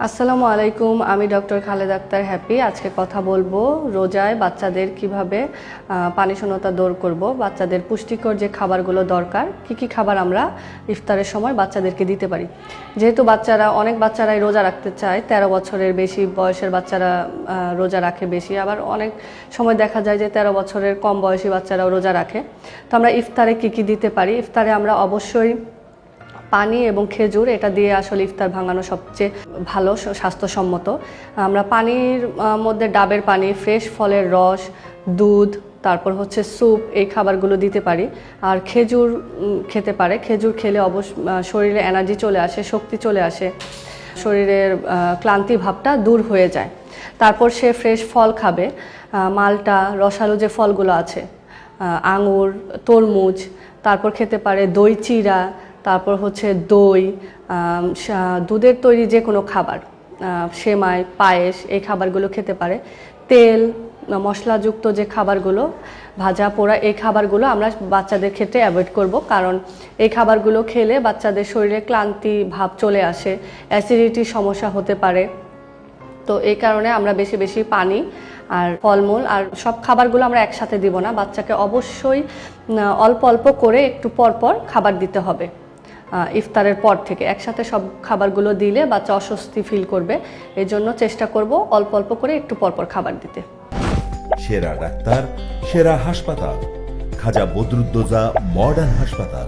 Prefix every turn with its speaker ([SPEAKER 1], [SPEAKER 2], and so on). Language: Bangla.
[SPEAKER 1] আসসালামু আলাইকুম, আমি ডক্টর খালেদ আক্তার হ্যাপি। আজকে কথা বলবো রোজায় বাচ্চাদের কিভাবে পানি শূন্যতা দূর করব। বাচ্চাদের পুষ্টিকর যে খাবারগুলো দরকার, কি খাবার আমরা ইফতারের সময় বাচ্চাদেরকে দিতে পারি। যেহেতু অনেক বাচ্চারাই রোজা রাখতে চায়, 13 বছরের বেশি বয়সের বাচ্চারা রোজা রাখে বেশি, আবার অনেক সময় দেখা যায় যে 13 বছরের কম বয়সী বাচ্চারাও রোজা রাখে। তো আমরা ইফতারে কি দিতে পারি? ইফতারে আমরা অবশ্যই পানি এবং খেজুর এটা দিয়ে আসলে ইফতার ভাঙানো সবচেয়ে ভালো, স্বাস্থ্যসম্মত। আমরা পানির মধ্যে ডাবের পানি, ফ্রেশ ফলের রস, দুধ, তারপর হচ্ছে স্যুপ, এই খাবারগুলো দিতে পারি। আর খেজুর খেতে পারে। খেজুর খেলে শরীরে এনার্জি চলে আসে, শক্তি চলে আসে, শরীরের ক্লান্তি ভাবটা দূর হয়ে যায়। তারপর সে ফ্রেশ ফল খাবে, মালটা, রসালো যে ফলগুলো আছে, আঙুর, তরমুজ, তারপর খেতে পারে দই চিড়া, তারপর হচ্ছে দই, দুধের তৈরি যে কোনো খাবার, সেমাই, পায়েস, এই খাবারগুলো খেতে পারে। তেল মশলাযুক্ত যে খাবারগুলো, ভাজা পোড়া, এই খাবারগুলো আমরা বাচ্চাদের ক্ষেত্রে অ্যাভয়েড করব, কারণ এই খাবারগুলো খেলে বাচ্চাদের শরীরে ক্লান্তি ভাব চলে আসে, অ্যাসিডিটির সমস্যা হতে পারে। তো এই কারণে আমরা বেশি বেশি পানি আর ফলমূল আর সব খাবারগুলো আমরা একসাথে দিব না। বাচ্চাকে অবশ্যই অল্প অল্প করে একটু পর পর খাবার দিতে হবে। ইফতারের পর থেকে একসাথে সব খাবারগুলো দিলে বাচ্চা অস্বস্তি ফিল করবে। এই জন্য চেষ্টা করব অল্প অল্প করে একটু পর পর খাবার দিতে।
[SPEAKER 2] সেরা ডাক্তার, সেরা হাসপাতাল, খাজা বদরুদ্দোজা মডার্ন হাসপাতাল।